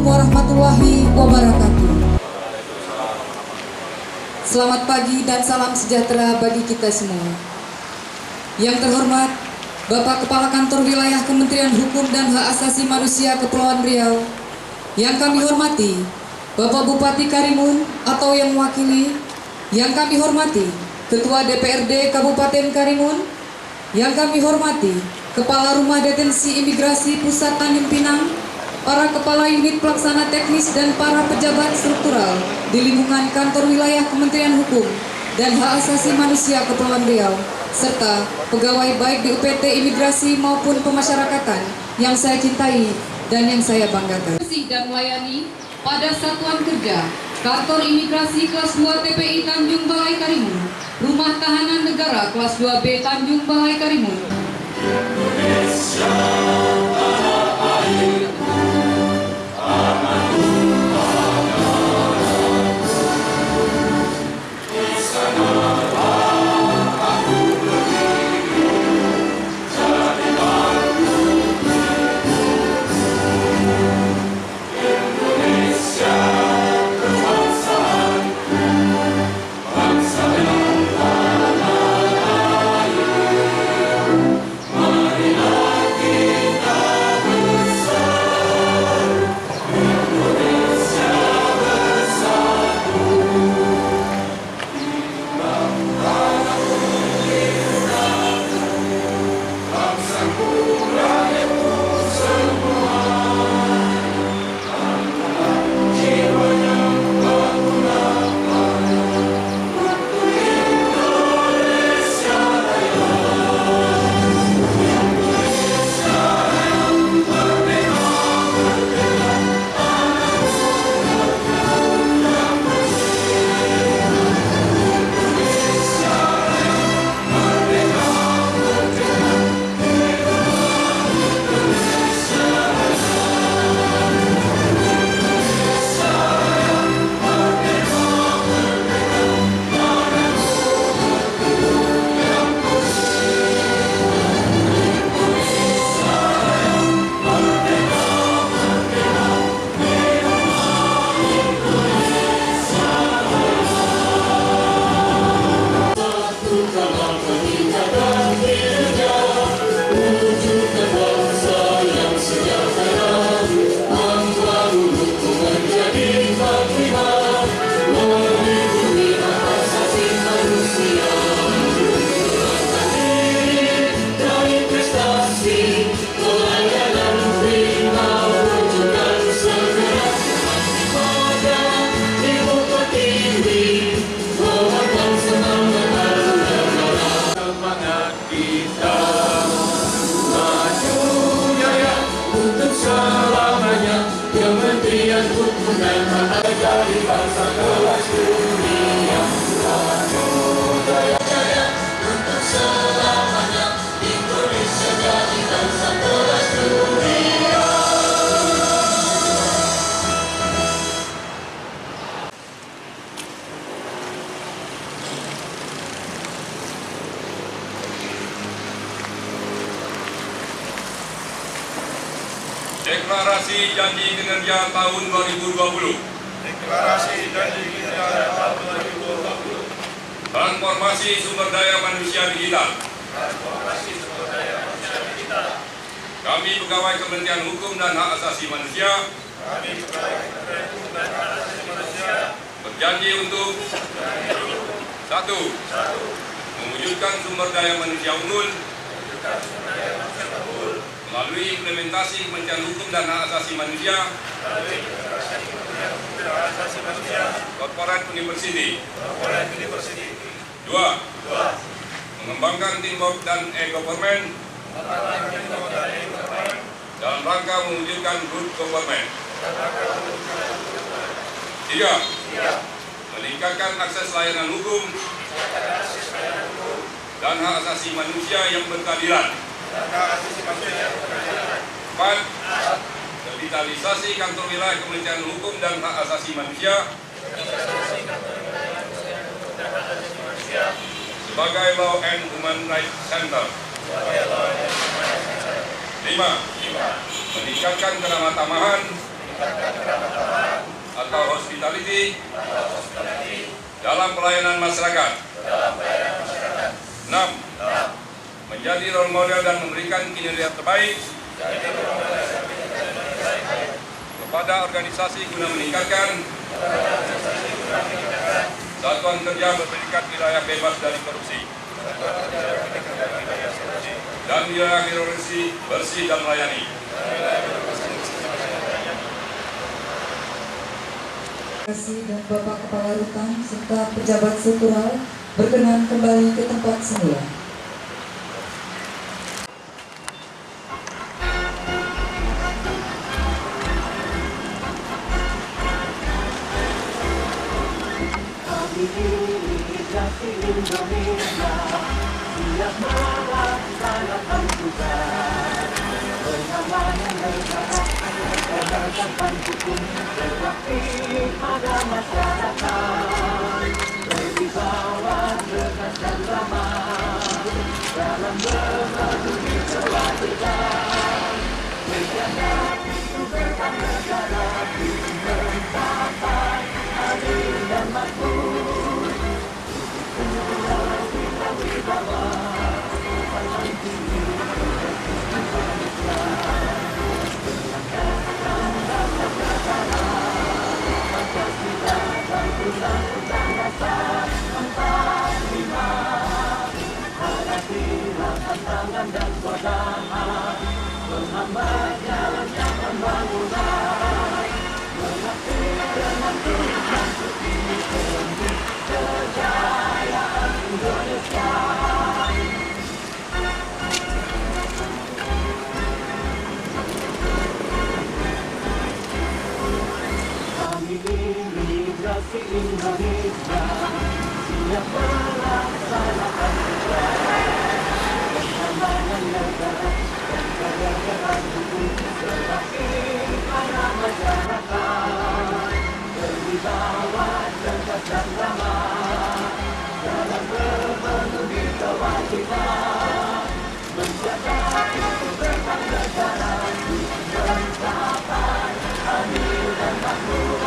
warahmatullahi wabarakatuh. Selamat pagi dan salam sejahtera bagi kita semua. Yang terhormat Bapak Kepala Kantor Wilayah Kementerian Hukum dan Hak Asasi Manusia Kepulauan Riau. Yang kami hormati Bapak Bupati Karimun atau yang mewakili. Yang kami hormati Ketua DPRD Kabupaten Karimun. Yang kami hormati Kepala Rumah Detensi Imigrasi Pusat Tanjung Pinang, para kepala unit pelaksana teknis dan para pejabat struktural di lingkungan kantor wilayah Kementerian Hukum dan Hak Asasi Manusia Kepulauan Riau, serta pegawai baik di UPT Imigrasi maupun pemasyarakatan yang saya cintai dan yang saya banggakan. Dan melayani pada Satuan Kerja Kantor Imigrasi Kelas 2 TPI Tanjung Balai Karimun, Rumah Tahanan Negara Kelas 2B Tanjung Balai Karimun. Indonesia, tanah air. Marilah kita Deklarasi Janji Kinerja tahun 2020. Deklarasi Janji Kinerja tahun 2020. Transformasi sumber daya manusia digital. Transformasi sumber daya manusia digital. Kami pegawai Kementerian Hukum dan Hak Asasi Manusia Kami pegawai Kementerian Hukum dan Hak Asasi Manusia berjanji untuk satu, mewujudkan sumber daya manusia unggul melalui implementasi Kementerian Hukum dan Hak Asasi Manusia, Corporate University. Dua, mengembangkan teamwork dan e-government dalam rangka mewujudkan good government. Tiga, meningkatkan akses layanan hukum dan hak asasi manusia yang berkeadilan. Empat, revitalisasi kantor wilayah Kementerian Hukum dan Hak Asasi Manusia sebagai Law and Human Rights Center. 5. Meningkatkan keramah-tamahan atau hospitality dalam pelayanan masyarakat. 6. Menjadi role model dan memberikan kinerja terbaik kepada organisasi guna meningkatkan satuan kerja berpredikat wilayah bebas dari korupsi dan wilayah korupsi bersih dan melayani. Terima kasih dan Bapak Kepala Rutan serta pejabat struktural berkenan kembali ke tempat semula. Imigrasi Indonesia siap melaksanakan tugas pengamanan negara, penegakan hukum berbakti pada masyarakat, berwibawa tegas dan ramah dalam memenuhi kewajiban menjaga kehidupan negara mencapai adil dan makmur. Tantangan dan godaan menghambat jalannya pembangunan, mengabdi dengan tulus dan suci demi kejayaan Indonesia. Kami imigrasi Indonesia siap melaksanakan tugas pengamanan negara dan penegakan hukum berbakti pada masyarakat, berwibawa tegas dan ramah dalam memenuhi kewajiban menjaga kehidupan negara mencapai adil dan makmur.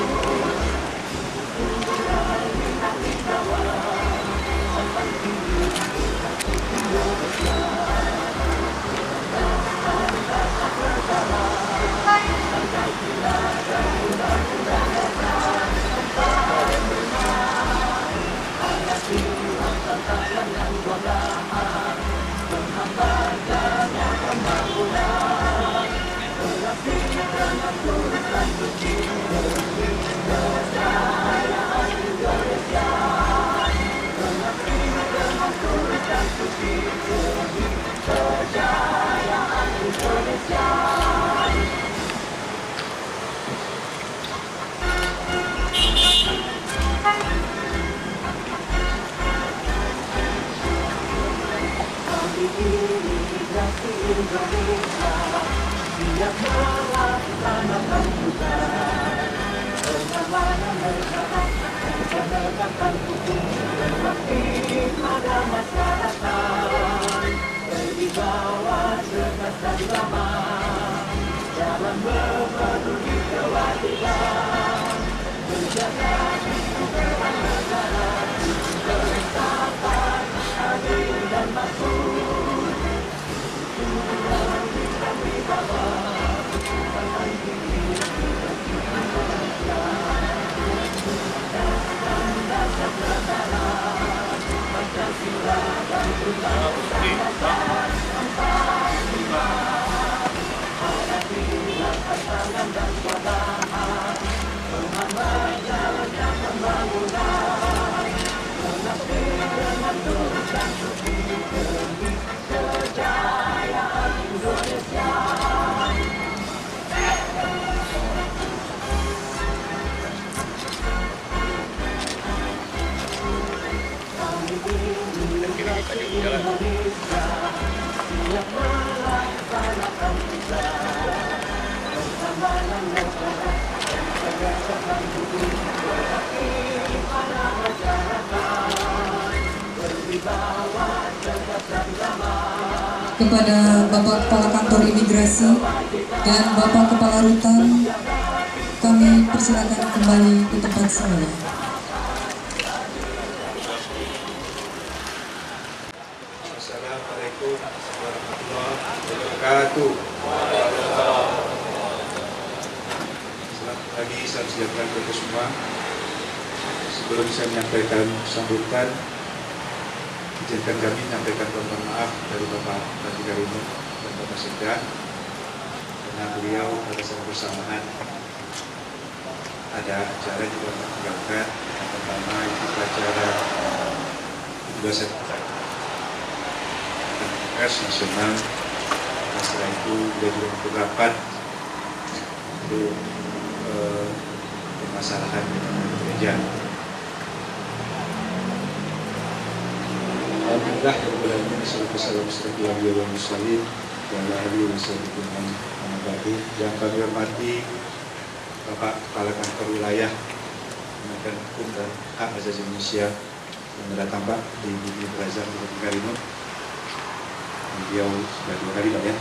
Tantangan dan godaan Lagi berjalan. Indonesia siap melaksanakan tugas bersama negara dan tegakkan budi berbakti pada masyarakat berwibawa cerdas dan ramah. Kepada Bapak Kepala Kantor Imigrasi dan Bapak Kepala Rutan, kami persilakan kembali ke tempat semula. Assalamualaikum warahmatullahi wabarakatuh. Selamat pagi, salam sejahtera untuk semua. Sebelum saya menyampaikan sambutan, izinkan kami menyampaikan permohonan maaf dari Bapak Bupati Karimun dan Bapak Sekda, karena beliau pada saat bersamaan ada acara yang juga meninggalkan. Yang pertama itu acara kedua Kongres Nasional. Setelah itu beliau juga untuk rapat untuk permasalahan gereja. Alhamdulillah, yang kami hormati Bapak Kepala Kantor Wilayah Kementerian Hukum dan Hak Asasi Manusia yang datang Pak di Budi Brazil di Karimun. Beliau sudah 2 kali Pak ya.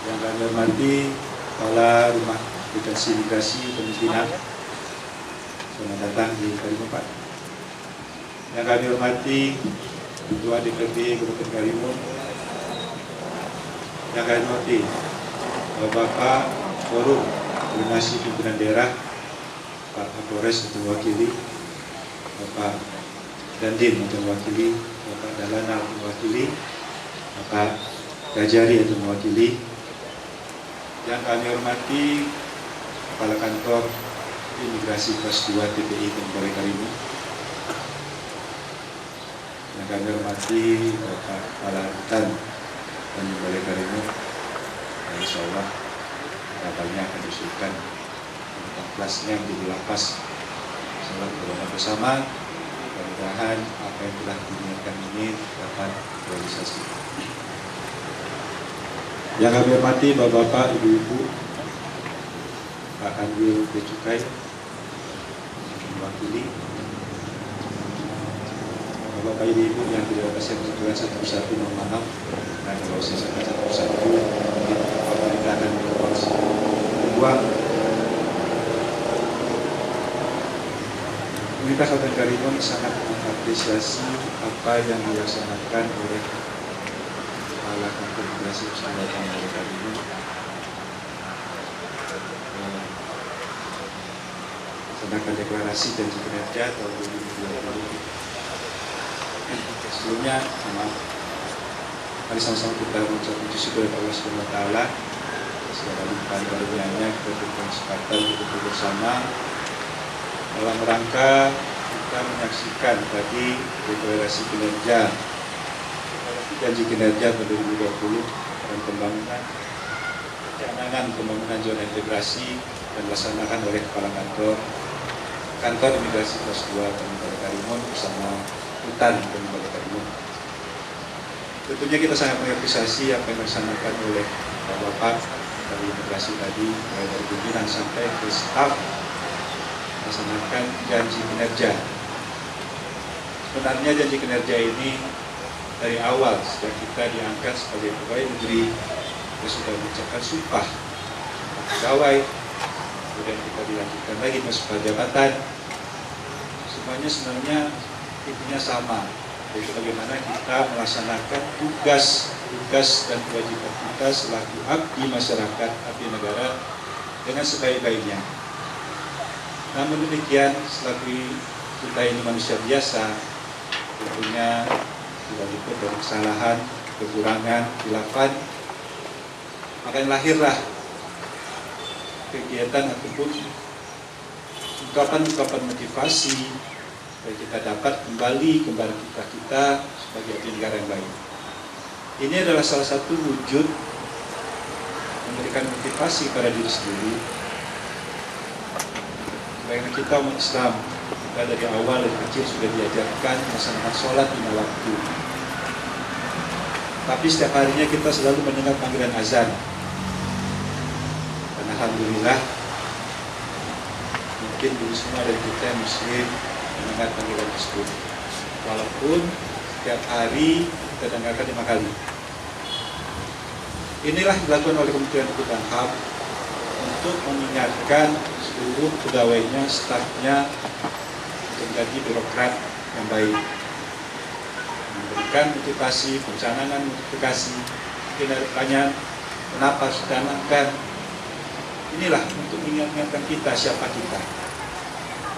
Yang kami hormati Kepala Rumah Detensi Imigrasi Pemimpinan selamat datang di Karimun Pak. Yang kami hormati Ketua DPRD Kabupaten Karimun. Yang kami hormati Bapak Forum Koordinasi Pimpinan Daerah Pak Kapolres untuk mewakili, Bapak Dandim untuk mewakili, Bapak Dalana untuk mewakili, Bapak Gajari untuk mewakili. Yang kami hormati Kepala Kantor Imigrasi Kelas 2 TPI Kabupaten Karimun. Yang kami hormati Bapak Kepala Rutan dan Kabupaten Karimun. Insya Allah kabarnya akan diusulkan tentang kelasnya menjadi lapas. Selamat berdoa bersama, mudah-mudahan apa yang telah diniatkan ini dapat realisasi. Yang kami hormati Bapak-Bapak, Ibu-Ibu, Pak Kanwil Becukai mewakili, Bapak Ibu yang tidak dapat saya sebutkan satu persatu, mohon maaf. Nah, kalau saya sebutkan satu persatu, kita akan berkoordinasi uang. Pemerintah Kabupaten Karimun sangat mengapresiasi apa yang dilaksanakan oleh Kepala Kantor Imigrasi Kabupaten Karimun. Sedangkan deklarasi dan kinerja tahun 2020. Sebelumnya, maaf, mari sama-sama kita mengucap puji syukur kepada Allah Subhanahu wa Ta'ala segala limpahan karunia-Nya. Kita berikan kesempatan untuk bersama dalam rangka kita menyaksikan tadi deklarasi kinerja, janji kinerja tahun 2020 dan pembangunan pencanangan pembangunan zona integrasi dan dilaksanakan oleh Kepala Kantor Imigrasi Kelas 2 Kabupaten Karimun bersama Rutan Kabupaten Karimun. Tentunya kita sangat mengapresiasi apa yang dilaksanakan oleh Bapak dari imigrasi tadi, mulai dari pimpinan sampai ke staf, melaksanakan janji kinerja. Sebenarnya janji kinerja ini dari awal sejak kita diangkat sebagai pegawai negeri, kita sudah mengucapkan sumpah pegawai, kemudian kita dilanjutkan lagi masa jabatan. Semuanya sebenarnya intinya sama, yaitu bagaimana kita melaksanakan tugas dan kewajiban kita selaku abdi masyarakat, abdi negara dengan sebaik-baiknya. Namun demikian, selaku kita ini manusia biasa, tentunya tidak luput dari kesalahan, kekurangan, khilafan. Maka lahirlah kegiatan ataupun ungkapan-ungkapan motivasi supaya kita dapat kembali kepada kita sebagai abdi negara yang baik. Ini adalah salah satu wujud memberikan motivasi pada diri sendiri. Bagaimana kita umat Islam, kita kita dari awal dari kecil sudah diajarkan melaksanakan sholat 5 waktu. Tapi setiap harinya kita selalu mendengar panggilan azan. Dan alhamdulillah, mungkin dulu semua dari kita yang muslim mendengar panggilan tersebut. Walaupun setiap hari kita dengarkan 5 kali. Inilah dilakukan oleh Kementerian Hukum dan HAM untuk mengingatkan seluruh pegawainya, stafnya menjadi birokrat yang baik, memberikan motivasi, pencanangan motivasi. Mungkin ada pertanyaan, kenapa harus dicanangkan? Inilah untuk mengingatkan kita siapa kita,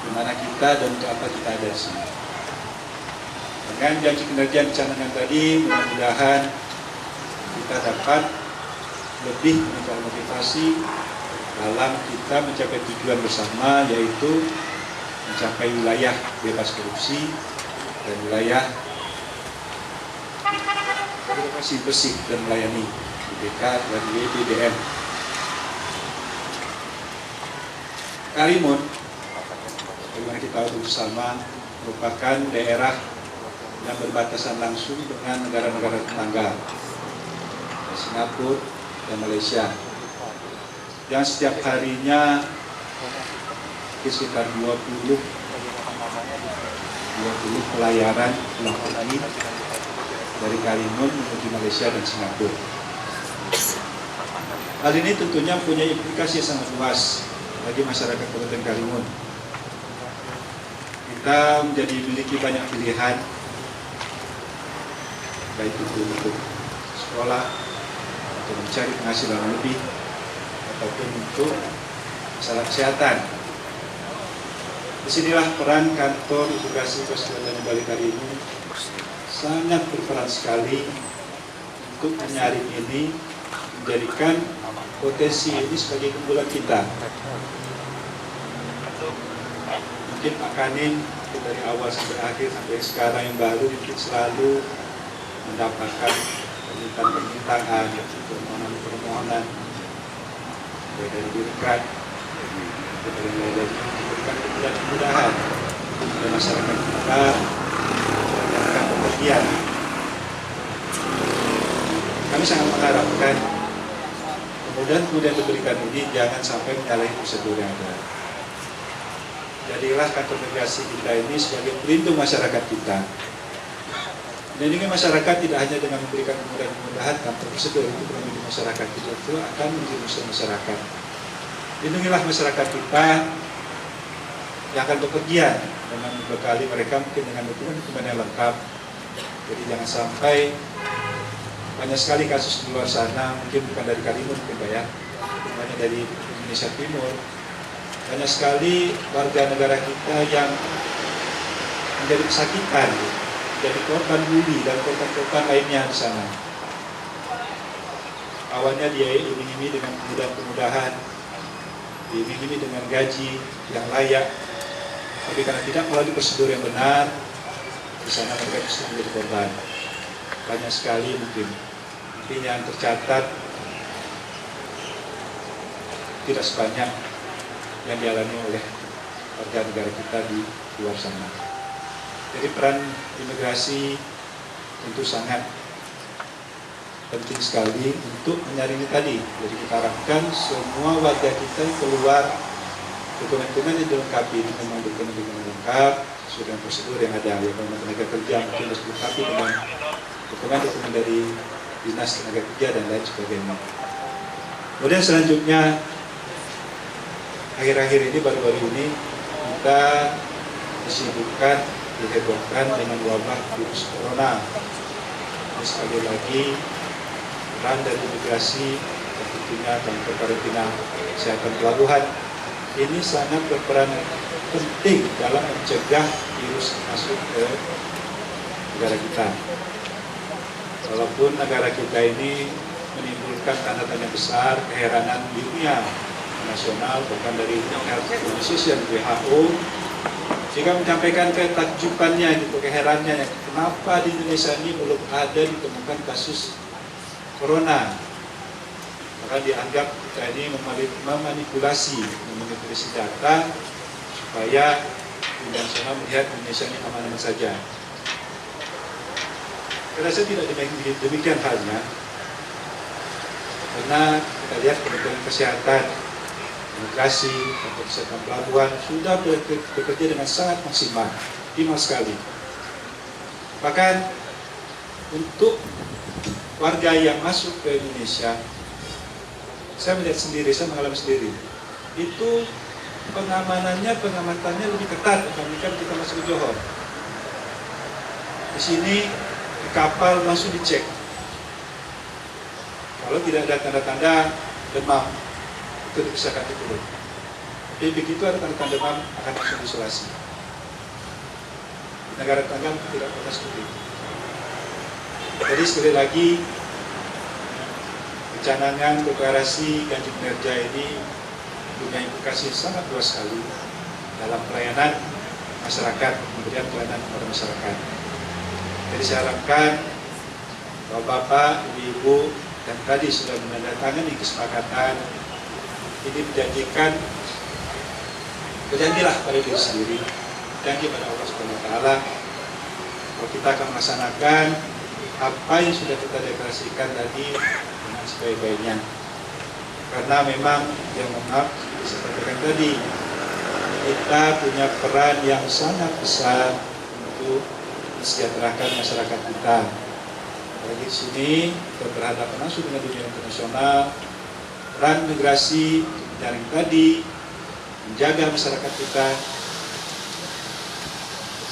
di mana kita dan untuk apa kita ada di sini. Dengan janji kinerja yang dicanangkan tadi, mudah-mudahan kita dapat lebih meningkatkan motivasi dalam kita mencapai tujuan bersama, yaitu mencapai wilayah bebas korupsi dan wilayah birokrasi bersih dan melayani IBK dan BDM. Karimun, bagaimana kita tahu bersama, merupakan daerah yang berbatasan langsung dengan negara-negara tetangga, Singapura dan Malaysia, yang setiap harinya sekitar 20 pelayaran pulang pergi dari Karimun menuju Malaysia dan Singapura. Hal ini tentunya punya implikasi yang sangat luas bagi masyarakat Kabupaten Karimun. Kita menjadi memiliki banyak pilihan, baik itu untuk sekolah atau mencari penghasilan lebih, ataupun untuk masalah kesehatan. Disinilah peran kantor imigrasi Konsulat Bali Karimun sangat berperan sekali untuk menyaring ini, menjadikan potensi ini sebagai keunggulan kita. Mungkin Pak Kanin dari awal sampai akhir sampai sekarang yang baru mungkin selalu mendapatkan permintaan, permohonan dari birokrat, dari diberikan kemudahan kepada masyarakat kita mendapatkan pekerjaan. Kami sangat mengharapkan kemudahan diberikan ini jangan sampai menyalahi prosedur yang ada. Jadilah kantor imigrasi kita ini sebagai pelindung masyarakat kita. Melindungi masyarakat tidak hanya dengan memberikan kemudahan kantor prosedur itu melindungi masyarakat kita itu akan menjadi musuh masyarakat. Lindungilah masyarakat kita yang akan bepergian dengan membekali mereka mungkin dengan dokumen-dokumen yang lengkap. Jadi jangan sampai banyak sekali kasus di luar sana, mungkin bukan dari Karimun mungkin Pak ya, banyak dari Indonesia Timur. Banyak sekali warga negara kita yang menjadi kesakitan, jadi korban bully dan korban-korban lainnya di sana. Awalnya dia iming-iming dengan kemudahan, diiming-iming dengan gaji yang layak, tapi karena tidak melalui prosedur yang benar, di sana mereka bisa menjadi korban. Banyak sekali mungkin yang tercatat, tidak sebanyak yang dialami oleh warga negara kita di luar sana. Jadi peran imigrasi tentu sangat penting sekali untuk menyaring tadi. Jadi kita harapkan semua warga kita yang keluar dokumen-dokumen yang dilengkapi, memang dokumen-dokumen lengkap sesuai dengan prosedur yang ada. Ya, kalau tenaga kerja mungkin harus dilengkapi dengan dokumen-dokumen dari dinas tenaga kerja dan lain sebagainya. Kemudian selanjutnya, akhir-akhir ini baru-baru ini kita disibukkan, dihebohkan dengan wabah virus corona. Jadi sekali lagi peran dari imigrasi, tentunya kantor karantina kesehatan pelabuhan ini sangat berperan penting dalam mencegah virus masuk ke negara kita. Walaupun negara kita ini menimbulkan tanda tanya besar, keheranan dunia nasional, bahkan dari Health Organization WHO, jika menyampaikan ketakjubannya, gitu, keheranannya, kenapa di Indonesia ini belum ada ditemukan kasus corona. Maka dianggap kita ini memanipulasi data supaya internasional melihat Indonesia ini aman-aman saja. Karena saya tidak demikian halnya, karena kita lihat Kementerian Kesehatan, Imigrasi, atau Kesehatan Pelabuhan sudah bekerja dengan sangat maksimal sekali. Bahkan untuk warga yang masuk ke Indonesia, saya melihat sendiri, saya mengalami sendiri, itu pengamatannya lebih ketat dibandingkan kita masuk ke Johor. Di sini di kapal langsung dicek. Kalau tidak ada tanda-tanda demam, itu dipisahkan di turun. Tapi begitu ada tanda-tanda demam, akan langsung diisolasi. Di negara tetangga tidak pernah seperti itu. Jadi sekali lagi, pencanangan deklarasi ganti kinerja ini punya implikasi sangat luas sekali dalam pelayanan masyarakat, kemudian pelayanan kepada masyarakat. Jadi saya harapkan Bapak, Ibu, dan tadi sudah menandatangani kesepakatan ini, berjanjilah pada diri sendiri, janji pada Allah Subhanahu Wa Taala, bahwa kita akan melaksanakan apa yang sudah kita deklarasikan tadi dengan sebaik-baiknya. Karena memang yang maaf saya sampaikan tadi, kita punya peran yang sangat besar untuk mensejahterakan masyarakat kita. Apalagi di sini kita berhadapan langsung dengan dunia internasional. Peran migrasi yang tadi menjaga masyarakat kita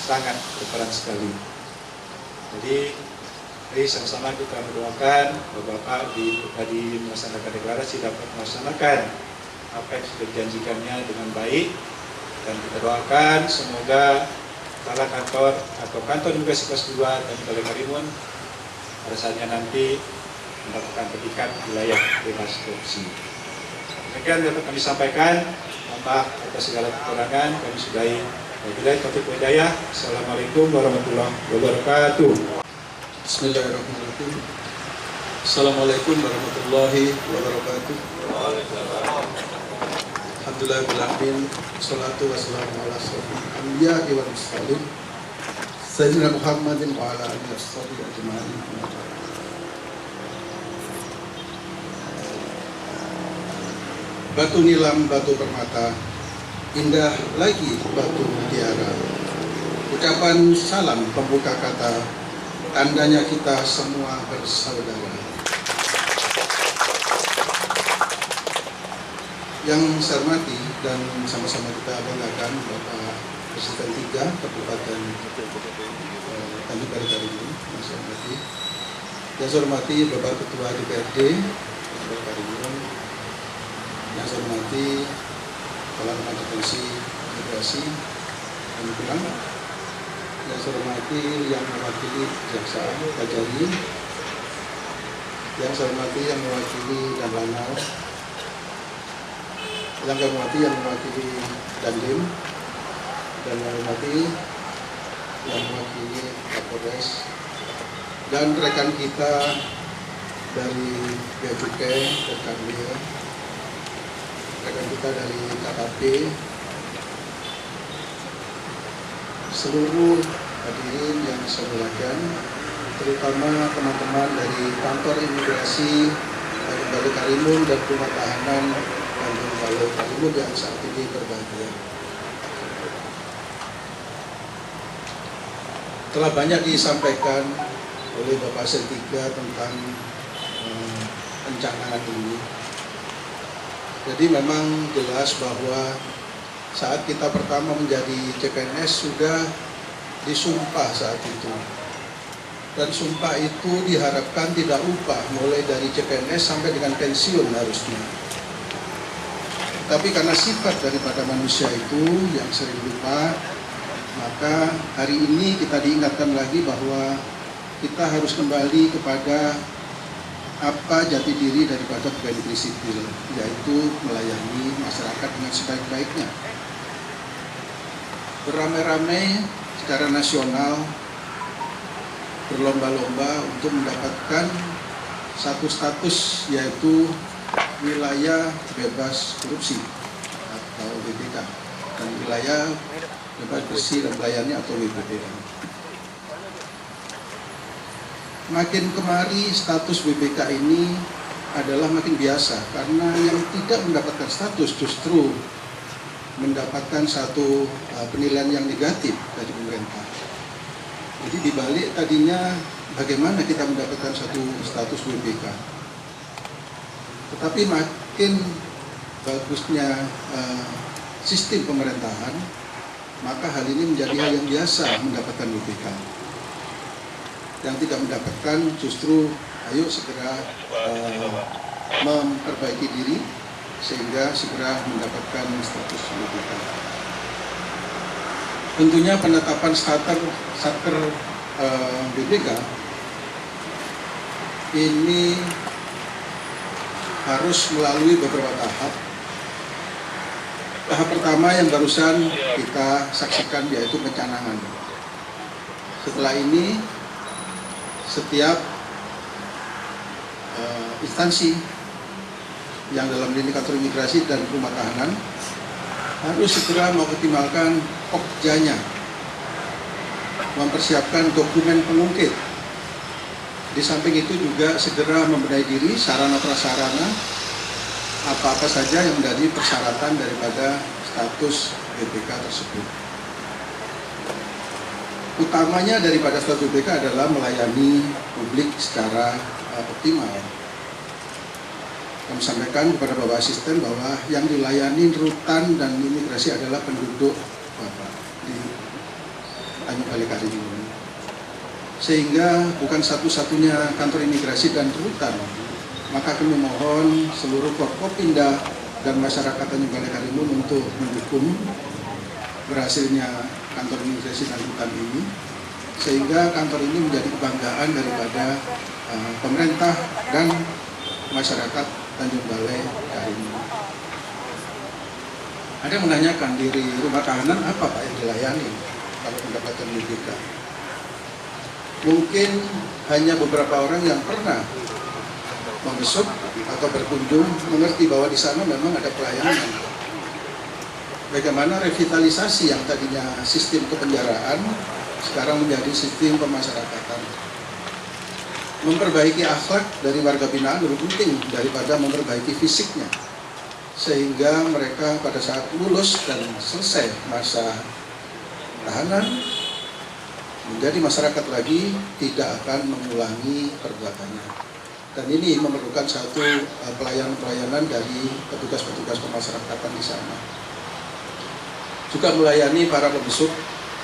sangat berperan sekali. Jadi mari sama-sama kita mendoakan Bapak tadi melaksanakan deklarasi dapat melaksanakan apa yang sudah dijanjikannya dengan baik, dan kita doakan semoga kepala kantor atau kantor imigrasi kelas 2 dan Balai Karimun pada saatnya nanti mendapatkan predikat wilayah bebas korupsi. Demikian dapat kami sampaikan. Mohon maaf atas segala kekurangan, kami sudahi. Wabillahi taufiq wal hidayah. Assalamualaikum warahmatullahi wabarakatuh. Bismillahirrahmanirrahim. Assalamualaikum warahmatullahi wabarakatuh. Alhamdulillahirrahmanirrahim. Salatu wassalamu ala asyrofil anbiya'i wal mursalin Sayyidina Muhammadin wa ala alihi washabihi ajma'in. Batu nilam, batu permata, indah lagi batu mutiara. Ucapan salam pembuka kata, tandanya kita semua bersaudara. Yang saya hormati dan sama-sama kita banggakan Bapak Presiden 3 Kabupaten Tanjung Balai Karimun, yang saya hormati. Yang saya hormati Bapak Ketua DPRD Balai Karimun, yang saya hormati Kepala Komisi Imigrasi dan Pulang, yang saya hormati yang mewakili Jaksa Kajari, yang saya hormati yang mewakili dan Lanau, yang saya hormati yang mewakili Dandim, dan yang hormati yang mewakili Kapolres, dan rekan kita dari Bea Cukai, rekan kita dari KKP, seluruh hadirin yang saya muliakan, terutama teman-teman dari kantor imigrasi Tanjung Balai Karimun dan rumah tahanan Tanjung Balai Karimun yang saat ini berbahagia. Telah banyak disampaikan oleh Bapak Sentiga tentang pencanangan ini. Jadi memang jelas bahwa saat kita pertama menjadi CPNS sudah disumpah saat itu. Dan sumpah itu diharapkan tidak upah mulai dari CPNS sampai dengan pensiun harusnya. Tapi karena sifat daripada manusia itu yang sering lupa, maka hari ini kita diingatkan lagi bahwa kita harus kembali kepada apa jati diri daripada pegawai negeri sipil, yaitu melayani masyarakat dengan sebaik-baiknya. Beramai-ramai secara nasional berlomba-lomba untuk mendapatkan satu status, yaitu wilayah bebas korupsi atau WBK, dan wilayah bebas bersih dan melayani atau WBBM. Makin kemari status BPK ini adalah makin biasa karena yang tidak mendapatkan status justru mendapatkan satu penilaian yang negatif dari pemerintah. Jadi dibalik tadinya bagaimana kita mendapatkan satu status WPK. Tetapi makin bagusnya sistem pemerintahan, maka hal ini menjadi hal yang biasa mendapatkan WPK. Yang tidak mendapatkan justru ayo segera memperbaiki diri sehingga segera mendapatkan status WPK. Tentunya penetapan satker BPK ini harus melalui beberapa tahap. Tahap pertama yang barusan kita saksikan yaitu pencanangan. Setelah ini setiap instansi yang dalam ini kantor imigrasi dan rumah tahanan harus segera mengoptimalkan pokjanya, mempersiapkan dokumen pengungkit. Di samping itu juga segera membenahi diri sarana prasarana apa-apa saja yang menjadi persyaratan daripada status BPK tersebut. Utamanya daripada status BPK adalah melayani publik secara optimal. Kami sampaikan kepada Bapak Asisten bahwa yang dilayani rutan dan imigrasi adalah penduduk Bapak di Tanjung Balai Karimun. Sehingga bukan satu-satunya kantor imigrasi dan rutan. Maka kami mohon seluruh Forkopimda dan masyarakat Tanjung Balai Karimun untuk mendukung berhasilnya kantor imigrasi dan rutan ini, sehingga kantor ini menjadi kebanggaan daripada pemerintah dan masyarakat Tanjung Balai Karimun. Ada yang menanyakan diri rumah tahanan apa Pak yang dilayani kalau mendapatkan BPK? Mungkin hanya beberapa orang yang pernah membesuk atau berkunjung mengerti bahwa di sana memang ada pelayanan. Bagaimana revitalisasi yang tadinya sistem kepenjaraan sekarang menjadi sistem pemasyarakatan. Memperbaiki akhlak dari warga binaan lebih penting daripada memperbaiki fisiknya, sehingga mereka pada saat lulus dan selesai masa tahanan menjadi masyarakat lagi, tidak akan mengulangi perbuatannya. Dan ini memerlukan satu pelayanan-pelayanan dari petugas-petugas pemasyarakatan di sana. Juga melayani para pembesuk,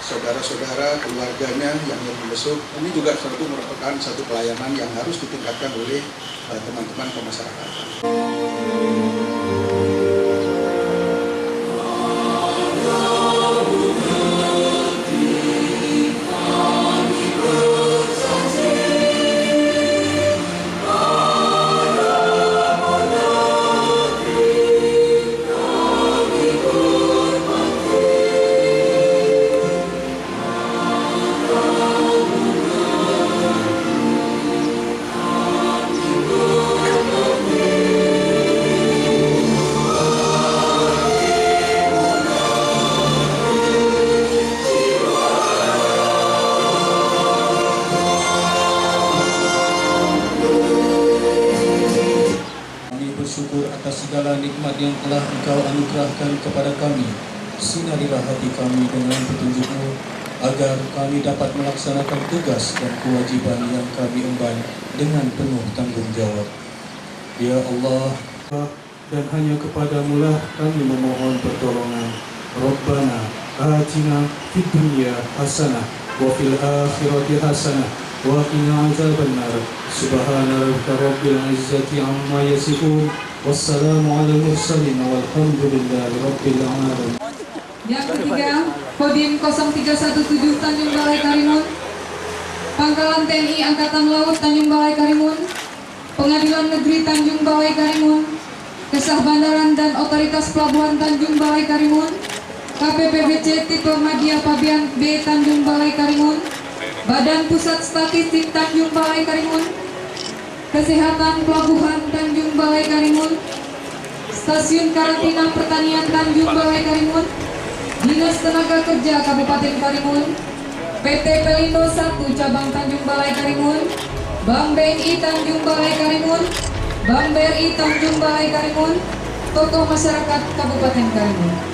saudara-saudara, keluarganya yang membesuk. Ini juga merupakan satu pelayanan yang harus ditingkatkan oleh teman-teman pemasyarakatan. Bersyukur atas segala nikmat yang telah Engkau anugerahkan kepada kami. Sinarilah hati kami dengan petunjuk-Mu, agar kami dapat melaksanakan tugas dan kewajiban yang kami emban dengan penuh tanggung jawab. Ya Allah, dan hanya kepadamu lah kami memohon pertolongan. Rabbana atina fid dunya hasanah wa fil akhirati hasanah wa qina adzabannar. Subhana rabbika rabbil izzati amma yasifun. Wassalamu ala mursalin walhamdulillahi rabbil alamin. Yang ketiga, Kodim 0317 Tanjung Balai Karimun, Pangkalan TNI Angkatan Laut Tanjung Balai Karimun, Pengadilan Negeri Tanjung Balai Karimun, Kesah Bandaran dan Otoritas Pelabuhan Tanjung Balai Karimun, KPPBC Tipe Madya Pabean B Tanjung Balai Karimun, Badan Pusat Statistik Tanjung Balai Karimun, Kesehatan Pelabuhan Tanjung Balai Karimun, Stasiun Karantina Pertanian Tanjung Balai Karimun, Dinas Tenaga Kerja Kabupaten Karimun, PT Pelindo 1 Cabang Tanjung Balai Karimun, Bank BNI Tanjung Balai Karimun, Bank BRI Tanjung Balai Karimun, tokoh masyarakat Kabupaten Karimun.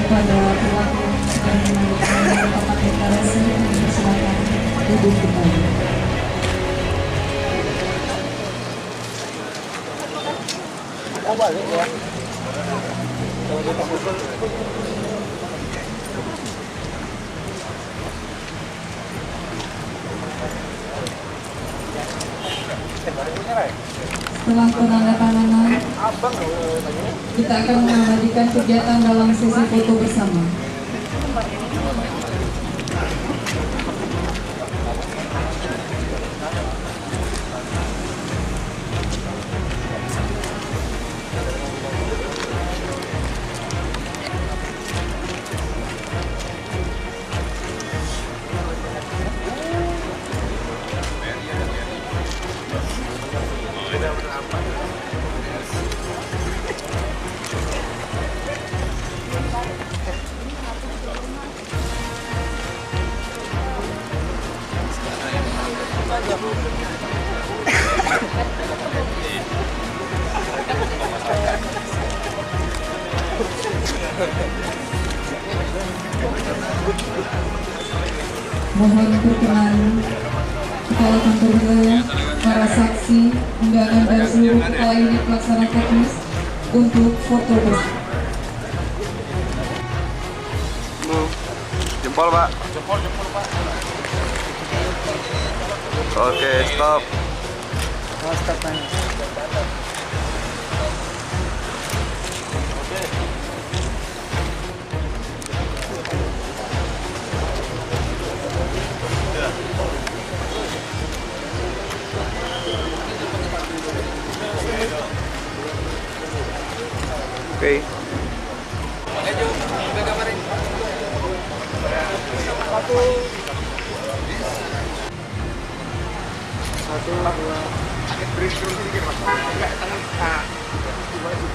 Kepada pelaku yang menandakan tempat deklarasi, silakan duduk kembali. Setelah penandatanganan, kita akan mengabadikan kegiatan dalam sesi foto bersama. Mohon perkenan Kepala Kantor Wilayah, para saksi, undangan dan seluruh kepala unit pelaksana teknis untuk foto bersama. Jempol Pak. Oke, stop. Oke.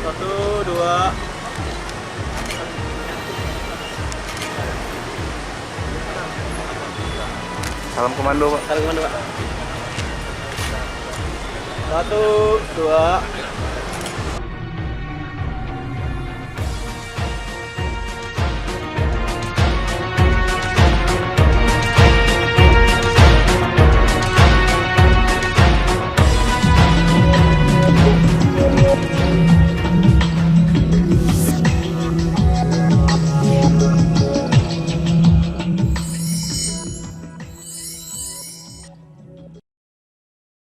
Satu, dua. Salam komando Pak. Salam komando Pak. 1, 2.